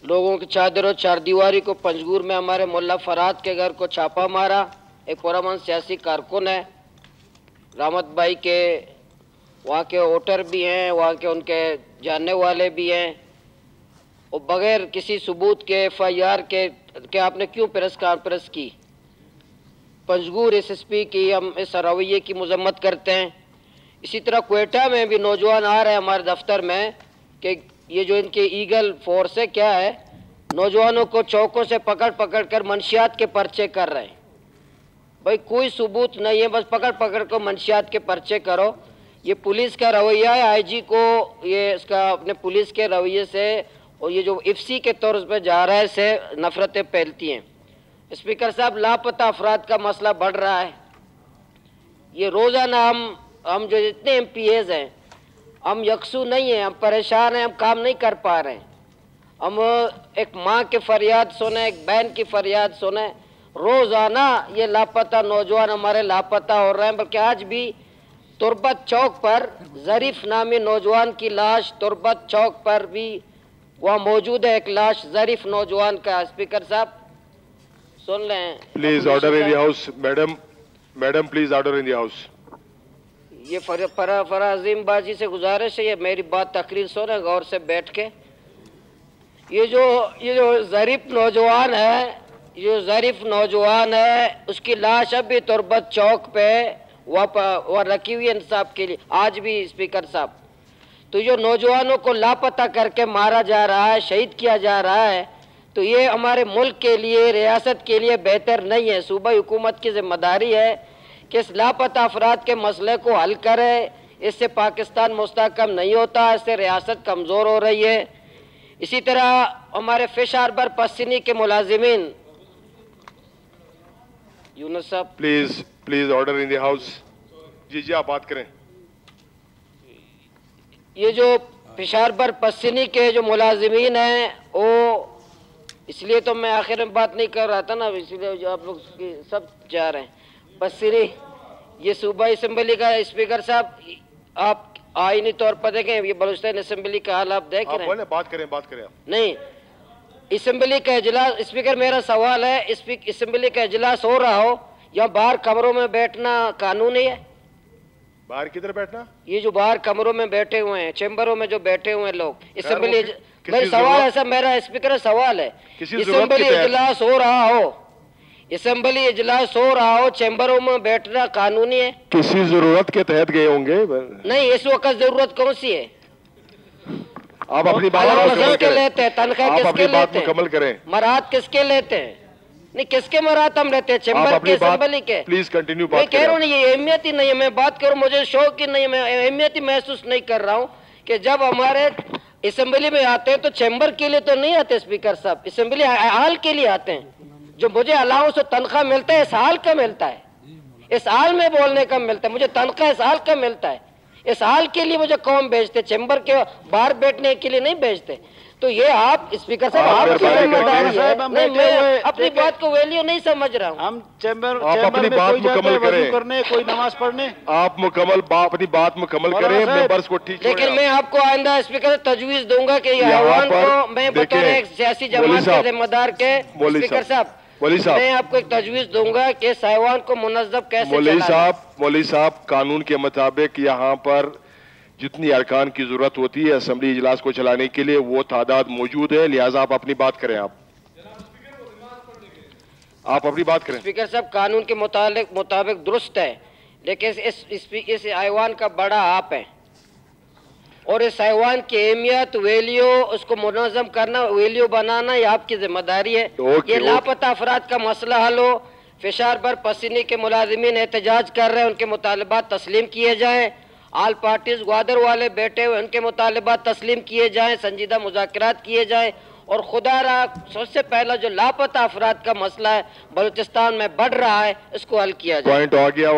लोगों की चादर और चारदीवारी को पंजगूर में हमारे मुल्ला फराद के घर को छापा मारा। एक पुरअमन सियासी कारकुन है, रहमत भाई के वहाँ के वोटर भी हैं, वहाँ के उनके जानने वाले भी हैं, और बगैर किसी सबूत के FIR के आपने क्यों प्रेस कॉन्फ्रेंस की? पंजगूर SSP की हम इस रवैये की मजम्मत करते हैं। इसी तरह क्वेटा में भी नौजवान आ रहे हैं हमारे दफ्तर में कि ये जो इनके ईगल फोर्स है क्या है, नौजवानों को चौकों से पकड़ पकड़ कर मंशियात के पर्चे कर रहे हैं। भाई कोई सबूत नहीं है, बस पकड़ पकड़ कर मंशियात के पर्चे करो। ये पुलिस का रवैया है। IG को ये इसका अपने पुलिस के रवैये से और ये जो IFC के तौर पर जा रहा है से नफरतें फैलती हैं। स्पीकर साहब, लापता अफराद का मसला बढ़ रहा है। ये रोज़ाना हम जो जितने MPs हैं, हम यकसू नहीं हैं, हम परेशान हैं, हम काम नहीं कर पा रहे हैं। हम एक माँ की फरियाद सुने, एक बहन की फरियाद सुने, रोज़ाना ये लापता नौजवान हमारे लापता हो रहे हैं। बल्कि आज भी तुरबत चौक पर ज़रीफ नामी नौजवान की लाश, तुरबत चौक पर भी वहाँ मौजूद है, एक लाश ज़रीफ नौजवान का। स्पीकर साहब सुन लें, please order in the house. Madam please order in the house. ये फराजीम बाजी से गुजारिश है, ये मेरी बात तकरीर सुने गौर से बैठ के। ये जो ज़रीफ नौजवान है, उसकी लाश अभी तुरबत चौक पे वहाँ रखी हुई है इंसाफ के लिए आज भी। स्पीकर साहब, तो जो नौजवानों को लापता करके मारा जा रहा है, शहीद किया जा रहा है, तो ये हमारे मुल्क के लिए, रियासत के लिए बेहतर नहीं है। सूबाई हुकूमत की जिम्मेदारी है कि इस लापता अफराद के मसले को हल करे। इससे पाकिस्तान मुस्तहकम नहीं होता, इससे रियासत कमज़ोर हो रही है। इसी तरह हमारे फिश हार्बर पश्चिमी के मुलाजिमीन, Yunus sahab please order in the house. जी आप बात करें। ये जो फिश हार्बर पश्चिमी के जो मुलाजिमीन हैं, वो इसलिए तो मैं आखिर में बात नहीं कर रहा था ना, इसलिए जो आप लोग सब जा रहे हैं पश्चिमी, ये सूबाई असम्बली का। स्पीकर साहब, आप आईनी तौर पर देखें, ये बलूचिस्तान असम्बली का हाल आप देख रहे हैं। बात करें आप। नहीं, असम्बली का इजलास, स्पीकर मेरा सवाल है, असम्बली का इजलास हो रहा हो, या बाहर कमरों में बैठना कानूनी है? बाहर किधर बैठना? ये जो बाहर कमरों में बैठे हुए हैं, चैम्बरों में जो बैठे हुए हैं लोग, असम्बली। मेरा सवाल ऐसा, मेरा स्पीकर सवाल है, असम्बली इजलास हो रहा हो, असम्बली इजलास हो रहा हो, चैम्बरों में बैठना कानूनी है? किसी जरूरत के तहत गए होंगे। नहीं, इस वक्त जरूरत कौन सी है? आप अपनी बात किसके लेते हैं? तनख्वाह किसके लेते हैं? मुकम्मल करें। मराहत किसके लेते हैं? नहीं, किसके मराहत हम लेते हैं? चैम्बर के, असम्बली के? Please continue. मैं कह रहा हूँ ये अहमियत ही नहीं है। मैं बात करूँ, मुझे शौक ही नहीं है, मैं अहमियत ही महसूस नहीं कर रहा हूँ कि जब हमारे असम्बली में आते हैं तो चैम्बर के लिए तो नहीं आते स्पीकर साहब, असम्बली हाल के लिए आते हैं। जो मुझे अलाउंस और तनख्वाह मिलता है, इस हाल का मिलता है, इस हाल में बोलने का मिलता है, मुझे तनख्वाह इस हाल का मिलता है। इस हाल के लिए मुझे कौन भेजते? चैम्बर के बाहर बैठने के लिए नहीं भेजते। तो ये आप स्पीकर साहब, आपकी जिम्मेदारी है। नहीं, मैं अपनी बात को वैल्यू नहीं समझ रहा हूँ। हम चैम्बर अपनी बात मुकम्मल करें, करने कोई नमाज पढ़ने, आप अपनी बात मुकम्मल करें, मेंबर्स को ठीक। लेकिन मैं आपको आइंदा स्पीकर तजवीज दूंगा कि ये ऐवान को मैं बतौर एक सियासी जमात के जिम्मेदार के, स्पीकर साहब मैं आपको एक तजवीज दूंगा कि इस ऐवान को मुनज़्ज़म कैसे मौलवी साहब, कानून के मुताबिक यहाँ पर जितनी अरकान की जरूरत होती है असेंबली इजलास को चलाने के लिए, वो तादाद मौजूद है। लिहाजा आप अपनी बात करें। आप अपनी बात करें। स्पीकर साहब, कानून के मुताबिक दुरुस्त है, लेकिन इस ऐवान का बड़ा आप है, और इस ऐवान की अहमियत, वैल्यू, उसको मुनज़्ज़म करना, वैल्यू बनाना, ये आपकी जिम्मेदारी है। ये लापता अफराद का मसला हल हो। फिश हार्बर पश्चिमी के मुलाजिमीन एहतजाज कर रहे हैं, उनके मुतालबात तस्लीम किए जाएं। आल पार्टीज ग्वादर वाले बैठे हुए, उनके मुतालबात तस्लीम किए जाएं, संजीदा मुज़ाकरात किए जाएं, और खुदा रहा सबसे पहला जो लापता अफराद का मसला है बलूचिस्तान में बढ़ रहा है, इसको हल किया जाए। पॉइंट आ गया।